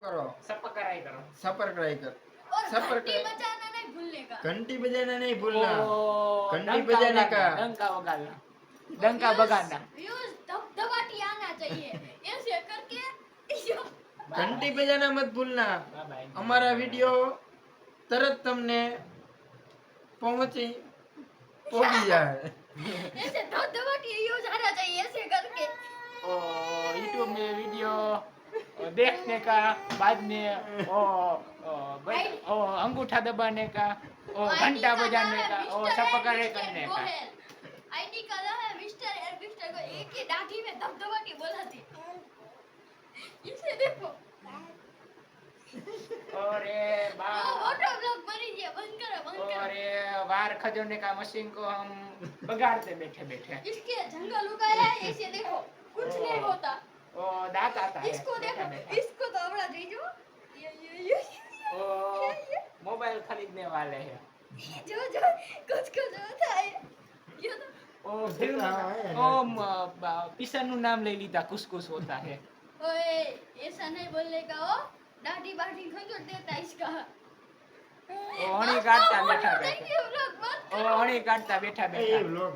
करो सब्सक्राइब करो। सब्सक्राइब कर और घंटी सब्सक्राइब बजाना नहीं भूलने का। घंटी बजाना नहीं भूलना ओ, घंटी डंका बजाने का वगाड़ना, डंका वगाड़ना, डंका बगाना। व्यूज धबधबाटी आना चाहिए ऐसे करके घंटी बजाना मत भूलना बाय। हमारा वीडियो तरत तमने पहुंची पहुंची जाए ऐसे धबधबाटी व्यूज आना चाहिए ऐसे करके। और यूट्यूब में वीडियो देखने का बाद में ओ अंगूठा दबाने का और घंटा बजाने का और सब्सक्राइब करने का। आईडी का नाम है मिस्टर एयर मिस्टर को एक ही डाठी में धबधबाटी बोलाती। इसे देखो और ये ऑटो ब्लॉक बनी है बंद करो और ये वार खजोने का मशीन को हम बगाड़ते बैठे बैठे। इसके जंगल उगाया है ऐसे देखो कुछ नहीं होता। ओ दांत आता है इसको बैठा देखो बैठा। इसको तो अपना दीजो ये ओ मोबाइल खरीदने वाले हैं। जो कुछ होता है ये तो ओ फिर पिसन નું નામ લઈ લીધા कुछ होता है। ओए ऐसा नहीं बोलने का हो डाटी बाटी खंजर देता इसका। ओ हणी काटता बैठा बैठा। थैंक यू ब्लॉग मत ओ हणी काटता बैठा बैठा। ब्लॉग